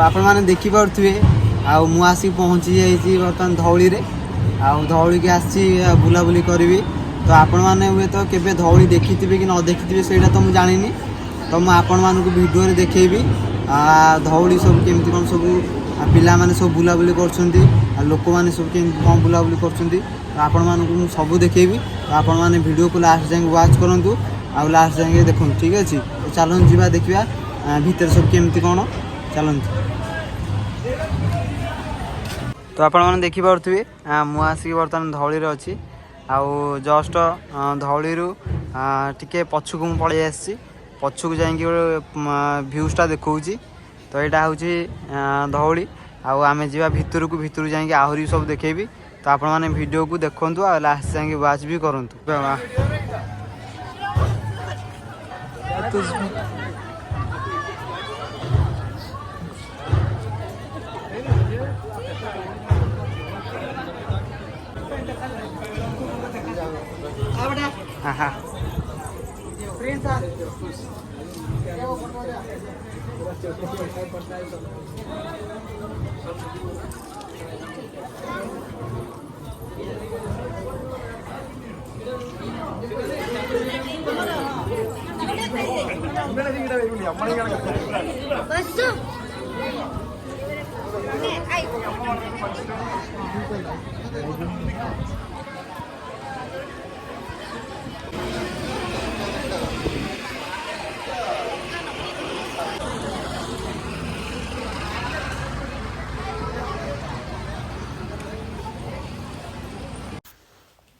आपण मैंने देखिपे मु आसिक पहुँची जाइए बर्तमान धौली धौली की आसी बुलाबुली करी। तो आपण मैंने हुए तो केवे धौली देखी कि न देखी से तो मुझे जानी। तो मुझे आपण मानक भिडियो देखेबी धौली सब केमती कौन सब पिला माने सब बुलाबुली कर लोक मैंने सब केमती कौन बुलाबुली कर आपण मानक सब देखेबी। तो आपण मैंने वीडियो को लास्ट जाए वाच करूँ आ लास्ट जाए देखो ठीक अच्छे। तो चलते जा देखा भितर सब केमती कौन चलते। तो आपण मैंने देखिपे मु आसिक बर्तमान धौली अच्छी आउ जस्ट धौली टिके पछक मुझे पलि आसी पछक जा भ्यूजटा देखा। तो यहाँ हूँ धौली आम जा भितर को भितर जा आहरी सब देखेबी। तो आपण मैंने वीडियो को देखु आ लास्ट जाए वाच भी करूँ।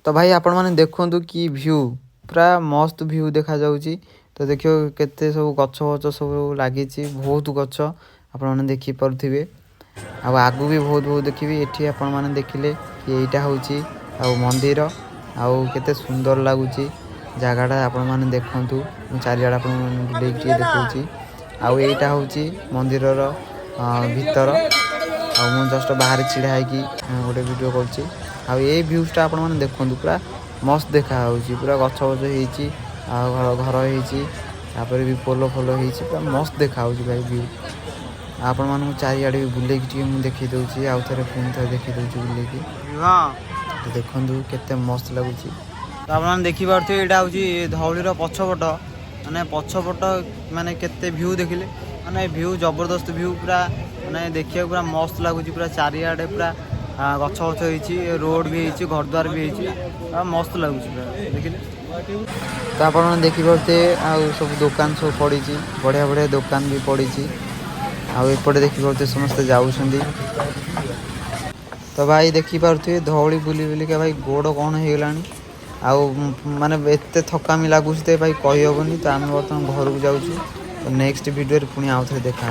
तो भाई आपण मैंने देखु कि व्यू पूरा मस्त व्यू देखा जाउची। तो देखियो केते सब गछ गछ सब लगी बहुत गछ आपण मैंने देखी पारे। आगू भी बहुत बहुत देखी ये आपण मैंने देखिले कि यहीटा हूँ मंदिर आउ केते सुंदर लगुच जगहटा आपण मैंने देखु चारिआडे आप बुले देखी। आईटा हूँ मंदिर भीतर आ जस्ट बाहर छिड़ा है गोटे वीडियो कर। ये भ्यूजटा आपण मैंने देखु पूरा मस्त देखा पूरा गछ गछ हो घर होपर भी पोल फोल हो पूरा मस्त देखा भाई व्यू। आपण मानू चारिआडे भी बुले देखी दूसरी आउ थे पुणी थे देखी दूसरी बुले तो देखु केते मस्त लगुच। तो आप देखिपे यहाँ हूँ धौलीर पछपट माने पछपट माने केते व्यू देखिले माने व्यू जबरदस्त व्यू पूरा माने देखिए पूरा मस्त लगुच पूरा चारिआडे पूरा गछ गछ हो रोड भी हो घर द्वार भी हो मस्त लगुच पूरा देखिले। तो आप देखिपे आउ सब दुकान सब पड़ी बढ़िया बढ़िया दुकान भी पड़ी आउपटे देखिपे समस्ते जाऊँगी। तो भाई देखिपे धौली बुली बुलिका भाई गोड़ कौन होगला आउ माने एते थकामी लगुच भाई कही हेनी। तो आम बर्तमान घर को जाऊँ। तो नेक्स्ट वीडियो पुणी आउ थे देखा।